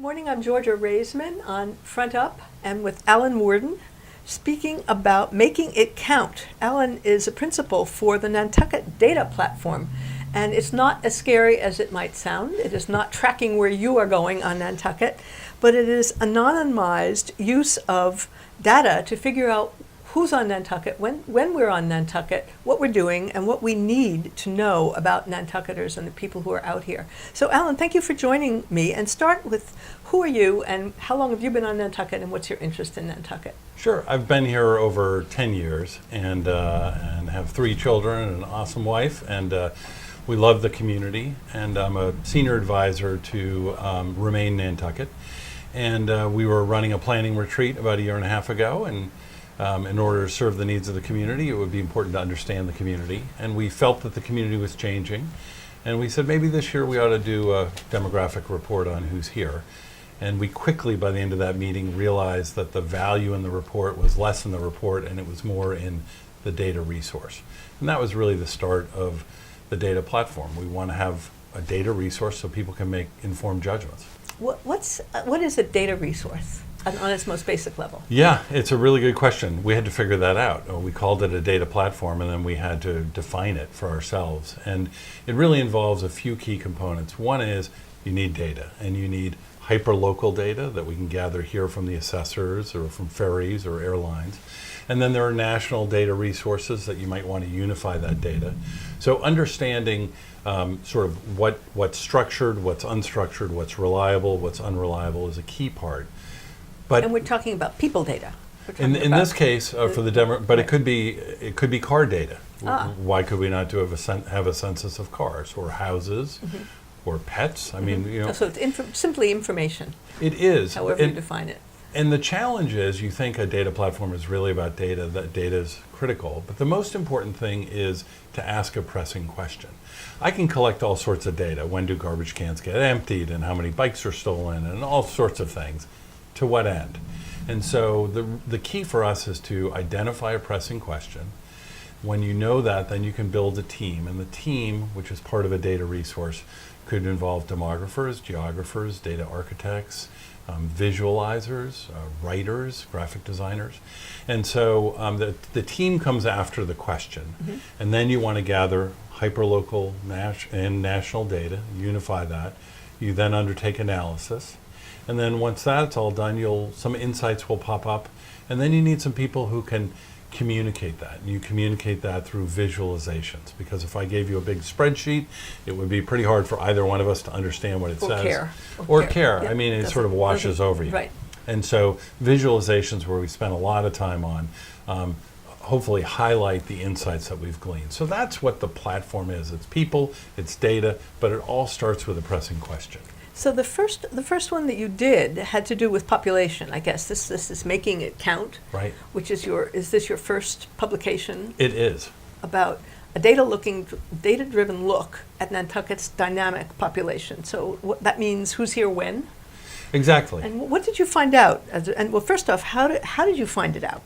morning, I'm Georgia Raisman on Front Up and with AlanWorden speaking about making it count. Alan is a principal for the Nantucket Data Platform, and it's not as scary as it might sound. It is not tracking where you are going on Nantucket, but it is anonymized use of data to figure out who's on Nantucket, when we're on Nantucket, what we're doing, and what we need to know about Nantucketers and the people who are out here. So Alan, thank you for joining me, and start with who are you and how long have you been on Nantucket and what's your interest in Nantucket? Sure, I've been here over 10 years and have 3 children and an awesome wife, and we love the community, and I'm a senior advisor to Remain Nantucket, and we were running a planning retreat about a year and a half ago, and in order to serve the needs of the community, it would be important to understand the community. And we felt that the community was changing. And we said, maybe this year we ought to do a demographic report on who's here. And we quickly, by the end of that meeting, realized that the value in the report was less in the report and it was more in the data resource. And that was really the start of the data platform. We want to have a data resource so people can make informed judgments. What is a data resource? On its most basic level? Yeah, it's a really good question. We had to figure that out. We called it a data platform, and then we had to define it for ourselves. And it really involves a few key components. One is you need data, and you need hyper-local data that we can gather here from the assessors or from ferries or airlines. And then there are national data resources that you might want to unify that data. So understanding sort of what's structured, what's unstructured, what's reliable, what's unreliable is a key part. And we're talking about people data. In this case, for the demo, but right. it could be car data. Why could we not have a census of cars or houses or pets? I mean, you know. So it's simply information. It is. However you define it. And the challenge is, you think a data platform is really about data. That data is critical, but the most important thing is to ask a pressing question. I can collect all sorts of data. When do garbage cans get emptied, and how many bikes are stolen, and all sorts of things. To what end? And so the key for us is to identify a pressing question. When you know that, then you can build a team. And the team, which is part of a data resource, could involve demographers, geographers, data architects, visualizers, writers, graphic designers. And so the team comes after the question. And then you want to gather hyperlocal and national data, unify that. You then undertake analysis. And then once that's all done, some insights will pop up. And then you need some people who can communicate that. And you communicate that through visualizations. Because if I gave you a big spreadsheet, it would be pretty hard for either one of us to understand what it says. Or care. Yeah, I mean, it sort of washes over you. Right. And so visualizations, where we spend a lot of time on, hopefully highlight the insights that we've gleaned. So that's what the platform is. It's people, it's data, but it all starts with a pressing question. So the first one that you did had to do with population, I guess. This is making it count. Right. Which is this your first publication? It is. About a data-driven look at Nantucket's dynamic population. So that means who's here when? Exactly. And what did you find out? Well, first off, how did you find it out?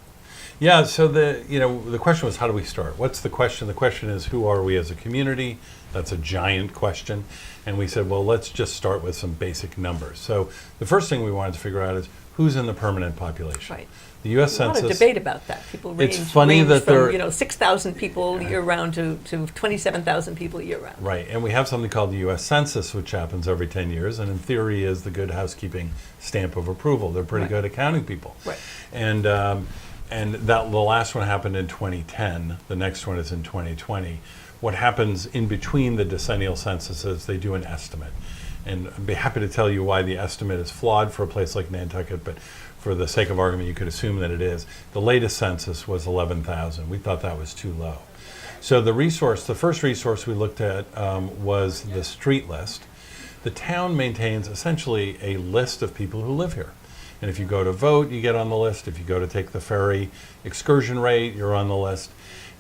Yeah, so the question was, how do we start? What's the question? The question is, who are we as a community? That's a giant question. And we said, well, let's just start with some basic numbers. So the first thing we wanted to figure out is who's in the permanent population. Right. The U.S. Census. A lot of debate about that. People range from 6,000 people year round to 27,000 people year round. Right, and we have something called the U.S. Census, which happens every 10 years, and in theory is the good housekeeping stamp of approval. They're pretty good at counting people. Right. And the last one happened in 2010. The next one is in 2020. What happens in between the decennial censuses, they do an estimate. And I'd be happy to tell you why the estimate is flawed for a place like Nantucket, but for the sake of argument, you could assume that it is. The latest census was 11,000. We thought that was too low. So the first resource we looked at was the street list. The town maintains essentially a list of people who live here. And if you go to vote, you get on the list. If you go to take the ferry excursion rate, you're on the list.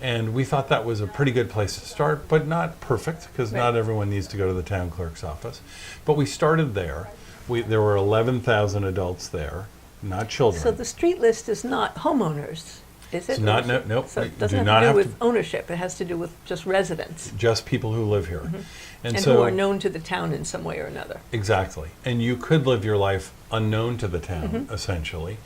And we thought that was a pretty good place to start, but not perfect, because not everyone needs to go to the town clerk's office. But we started there. There were 11,000 adults there, not children. So the street list is not homeowners. Is It's it? not, Or is nope. So you it doesn't do have not to do have with ownership. It has to do with just residents just people who live here. and so, who are known to the town in some way or another. Exactly. And you could live your life unknown to the town, essentially.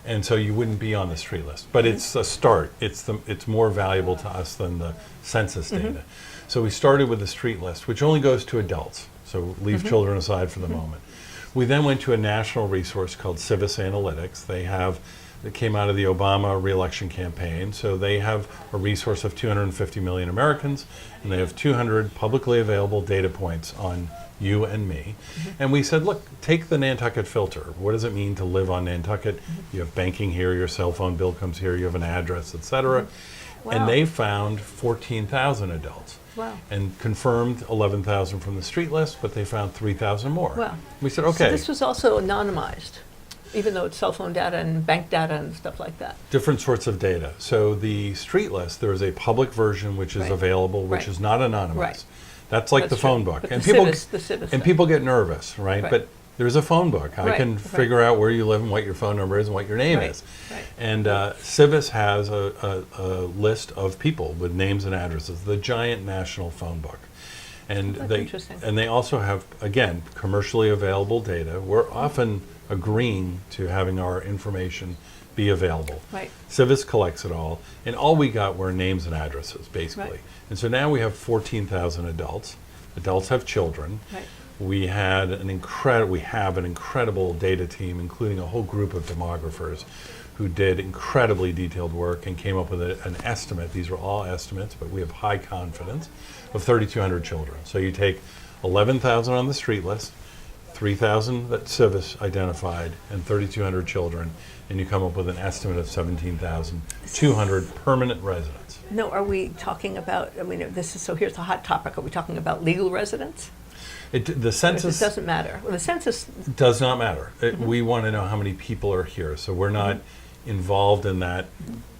And so you wouldn't be on the street list. But it's a start. It's more valuable to us than the census data. So we started with the street list, which only goes to adults. So leave children aside for the moment. We then went to a national resource called Civis Analytics. It came out of the Obama re-election campaign. So they have a resource of 250 million Americans, and they have 200 publicly available data points on you and me. And we said, look, take the Nantucket filter. What does it mean to live on Nantucket? You have banking here, your cell phone bill comes here, you have an address, et cetera. Wow. And they found 14,000 adults. Wow. And confirmed 11,000 from the street list, but they found 3,000 more. Wow. We said, So okay, this was also anonymized, even though it's cell phone data and bank data and stuff like that. different sorts of data. So the street list, there is a public version which is Right. available, which Right. is not anonymized. Right. That's like That's the phone true. book. But And the people Civis- the Civis and stuff. people get nervous, right? Right. But there's a phone book. I Right, can right. figure out where you live and what your phone number is and what your name Right, is. right. And Civis has a list of people with names and addresses, the giant national phone book. And That's they interesting. and they also have, again, commercially available data. We're often agreeing to having our information be available. Right. Civis collects it all, and all we got were names and addresses, basically. Right. And so now we have 14,000 adults. Adults have children. Right. We have an incredible data team, including a whole group of demographers who did incredibly detailed work and came up with an estimate. These are all estimates, but we have high confidence of 3,200 children. So you take 11,000 on the street list, 3,000 that Civis identified, and 3,200 children, and you come up with an estimate of 17,200 permanent residents. No, are we talking about, I mean, here's the hot topic. Are we talking about legal residents? The Or it census doesn't matter. Well, the census, does not matter. We want to know how many people are here, so we're not involved in that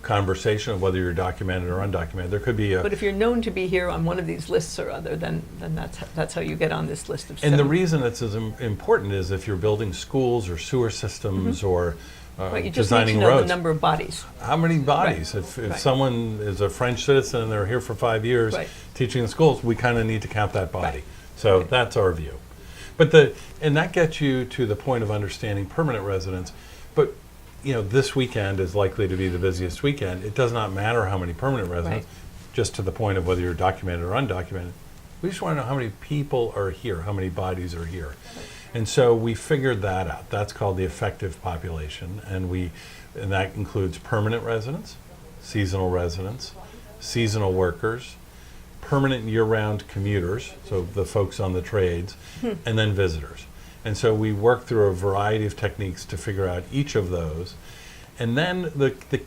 conversation of whether you're documented or undocumented. There could be but if you're known to be here on one of these lists or other, then that's how you get on this list of and the 7. reason it's as important is if you're building schools or sewer systems or Right, you just need to designing know roads. the number of bodies. How many bodies? Right. If Right. someone is a French citizen and they're here for 5 years Right. teaching in schools, we kind of need to count that body. Right. So Right. that's our view. But and that gets you to the point of understanding permanent residents. But this weekend is likely to be the busiest weekend. It does not matter how many permanent residents, just to the point of whether you're documented or undocumented. We just want to know how many people are here, how many bodies are here. And so we figured that out. That's called the effective population, and that includes permanent residents, seasonal residents, seasonal workers, permanent year-round commuters, so the folks on the trades, and then visitors. And so we worked through a variety of techniques to figure out each of those. And then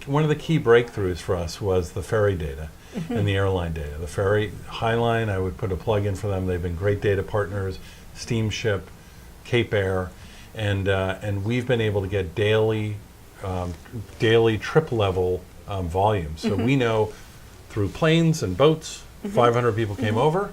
one of the key breakthroughs for us was the ferry data and the airline data. The ferry, Highline, I would put a plug in for them. They've been great data partners, Steamship, Cape Air, and we've been able to get daily trip level volumes. So we know through planes and boats, 500 people came over,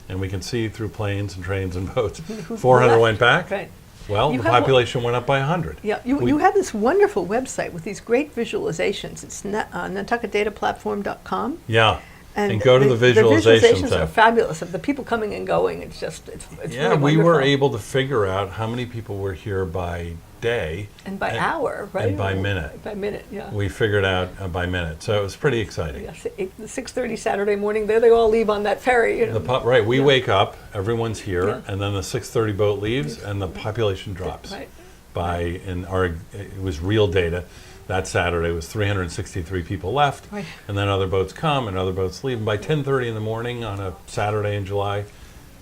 and we can see through planes and trains and boats, 400 left. went back. Right. Well, You the have one- population went up by 100. Yeah, you have this wonderful website with these great visualizations. It's nantucketdataplatform.com. Yeah, and go to the visualization visualizations tab. are fabulous of the people coming and going. It's Yeah, really we were wonderful. able to figure out how many people were here by day. And by hour, right? And by minute. By minute, yeah. We figured out by minute, so it was pretty exciting. Yeah, 6:30 Saturday morning, there they all leave on that ferry. Right, we Yeah. wake up, everyone's here, Yeah. and then the 6:30 boat leaves, and the population drops. Right. It was real data. That Saturday was 363 people left, Right. and then other boats come and other boats leave. And by 10:30 in the morning on a Saturday in July,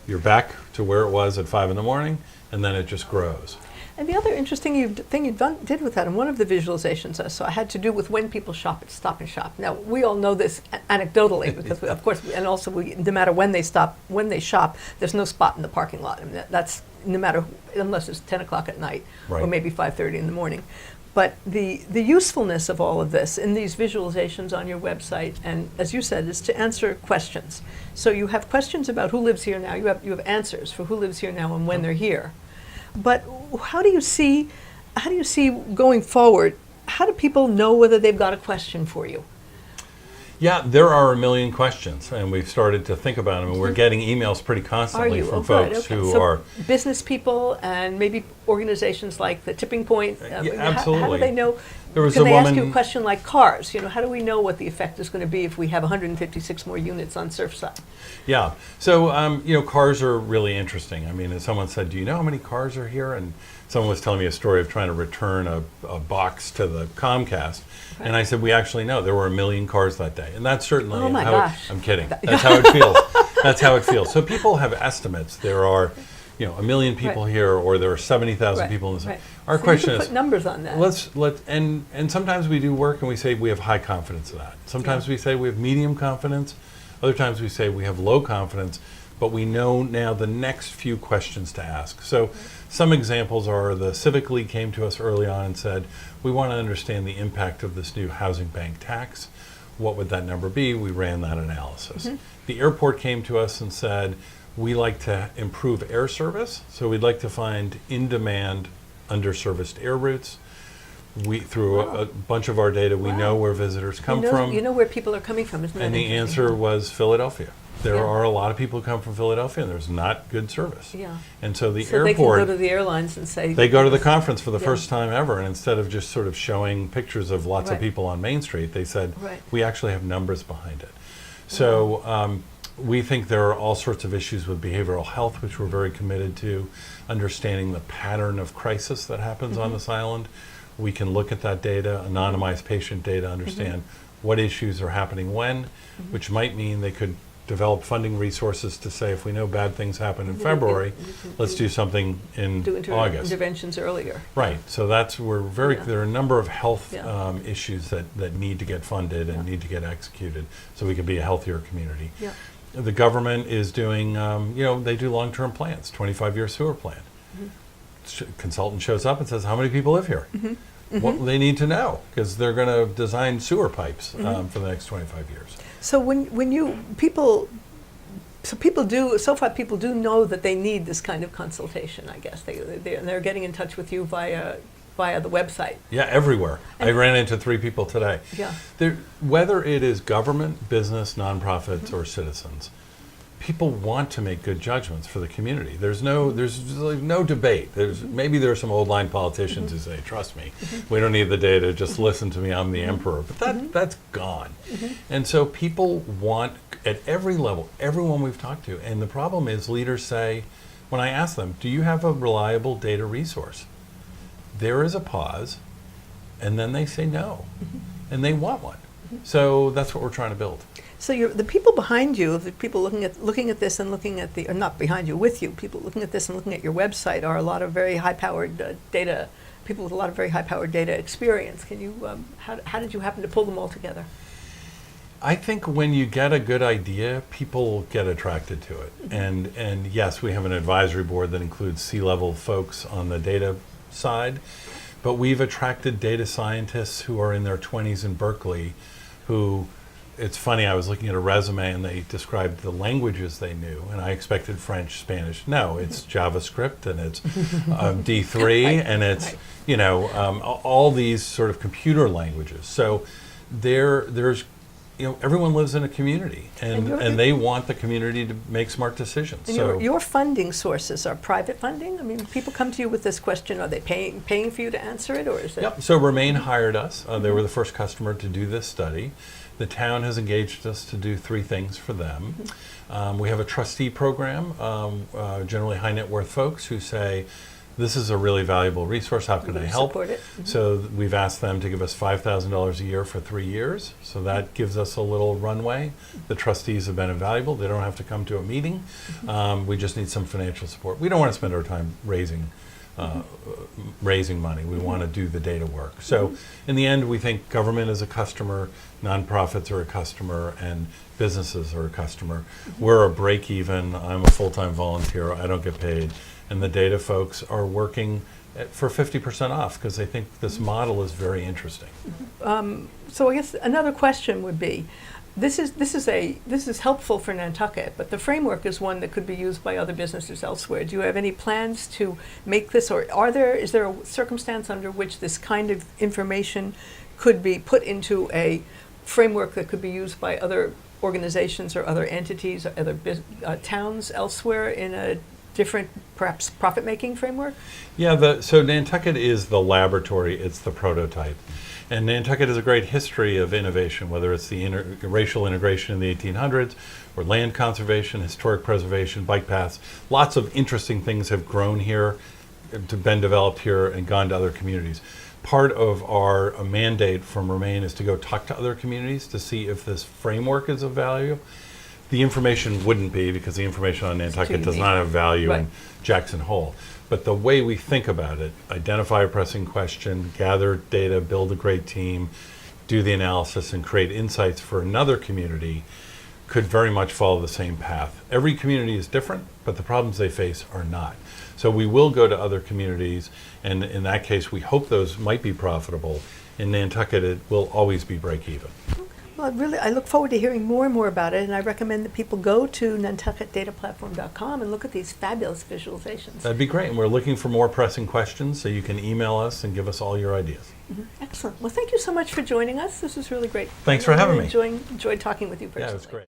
you're back to where it was at 5 in the morning, and then it just grows. And the other interesting thing you did with that, and one of the visualizations I saw had to do with when people shop at Stop and Shop. Now, we all know this anecdotally because, of course, and also no matter when they shop, there's no spot in the parking lot. I mean, that's no matter, unless it's 10 o'clock at night or Right. maybe 5:30 in the morning. But the usefulness of all of this in these visualizations on your website, and as you said, is to answer questions. So you have questions about who lives here now. You have answers for who lives here now and when they're here. But how do you see going forward how do people know whether they've got a question for you? Yeah, there are a million questions, and we've started to think about them, and we're getting emails pretty constantly from folks who so are business people and maybe organizations like the Tipping Point. absolutely. How do they know? There was Can a they ask woman- you a question like cars? How do we know what the effect is going to be if we have 156 more units on Surfside? Yeah. So, cars are really interesting. I mean, as someone said, do you know how many cars are here? And someone was telling me a story of trying to return a box to the Comcast. Right. And I said, we actually know there were 1 million cars that day. And that's certainly Oh my how gosh. I'm kidding. That's how it feels. That's how it feels. So people have estimates. There are, 1 million people here, or there are 70,000 people in this. Right. Our so question you can is, put numbers on that. and sometimes we do work and we say we have high confidence in that. Sometimes we say we have medium confidence. Other times we say we have low confidence, but we know now the next few questions to ask. So some examples are the Civic League came to us early on and said, we want to understand the impact of this new housing bank tax. What would that number be? We ran that analysis. The airport came to us and said, we like to improve air service, so we'd like to find in-demand, underserviced air routes. Through a bunch of our data, we know where visitors come from. You know where people are coming from, isn't that And the interesting? answer was Philadelphia. There are a lot of people who come from Philadelphia, and there's not good service. Yeah. And so the So airport, they can go to the airlines and say... they go to the conference for the first time ever, and instead of just sort of showing pictures of lots of Right. people on Main Street, they said, Right. we actually have numbers behind it. So we think there are all sorts of issues with behavioral health, which we're very committed to, understanding the pattern of crisis that happens on this island. We can look at that data, anonymize patient data, understand what issues are happening when, which might mean they could develop funding resources to say, if we know bad things happen in February, let's do something in August. Interventions earlier. Right. So there are a number of health Yeah. issues that need to get funded and need to get executed so we can be a healthier community. Yeah. The government is doing, they do long-term plans, 25-year sewer plan. Consultant shows up and says, how many people live here? What they need to know, because they're going to design sewer pipes for the next 25 years. So people do know that they need this kind of consultation, I guess. They're getting in touch with you via the website. Yeah, everywhere. I ran into 3 people today. Yeah. Whether it is government, business, nonprofits, or citizens, people want to make good judgments for the community. There's like no debate. Maybe there are some old line politicians who say, trust me, we don't need the data, just listen to me, I'm the emperor. But that's gone. And so people want, at every level, everyone we've talked to, and the problem is leaders say, when I ask them, do you have a reliable data resource? There is a pause, and then they say no, and they want one. So that's what we're trying to build. So the people behind you, the people looking at this and looking at or not behind you, with you, people looking at this and looking at your website are a lot of very high-powered data, people with a lot of very high-powered data experience. Can you, how did you happen to pull them all together? I think when you get a good idea, people get attracted to it. And yes, we have an advisory board that includes C-level folks on the data side, but we've attracted data scientists who are in their 20s in Berkeley who, it's funny, I was looking at a resume and they described the languages they knew, and I expected French, Spanish. No, it's JavaScript and it's D3 and it's, all these sort of computer languages. So there's everyone lives in a community, and they want the community to make smart decisions. And so your funding sources are private funding? I mean, people come to you with this question, are they paying for you to answer it, or is it? Yep. So Remain hired us. They were the first customer to do this study. The town has engaged us to do 3 things for them. We have a trustee program, generally high net worth folks who say, this is a really valuable resource, how can I help? Support it. So we've asked them to give us $5,000 a year for 3 years. So that gives us a little runway. The trustees have been invaluable. They don't have to come to a meeting. We just need some financial support. We don't want to spend our time raising money. We want to do the data work. So in the end, we think government is a customer, nonprofits are a customer, and businesses are a customer. We're a break even. I'm a full-time volunteer. I don't get paid. And the data folks are working for 50% off because they think this model is very interesting. So I guess another question would be, this is helpful for Nantucket, but the framework is one that could be used by other businesses elsewhere. Do you have any plans to make this, or is there a circumstance under which this kind of information could be put into a framework that could be used by other organizations or other entities or other towns elsewhere in a different, perhaps profit-making framework? Yeah, so Nantucket is the laboratory, it's the prototype. And Nantucket has a great history of innovation, whether it's the racial integration in the 1800s, or land conservation, historic preservation, bike paths. Lots of interesting things have grown here, been developed here, and gone to other communities. Part of our mandate from Remain is to go talk to other communities to see if this framework is of value. The information wouldn't be, because the information on Nantucket does not have value in Jackson Hole. But the way we think about it, identify a pressing question, gather data, build a great team, do the analysis, and create insights for another community could very much follow the same path. Every community is different, but the problems they face are not. So we will go to other communities, and in that case, we hope those might be profitable. In Nantucket, it will always be break even. Well, I look forward to hearing more and more about it, and I recommend that people go to nantucketdataplatform.com and look at these fabulous visualizations. That'd be great, and we're looking for more pressing questions, so you can email us and give us all your ideas. Excellent. Well, thank you so much for joining us. This was really great. Thanks for having me. Enjoyed talking with you personally. Yeah, it was great.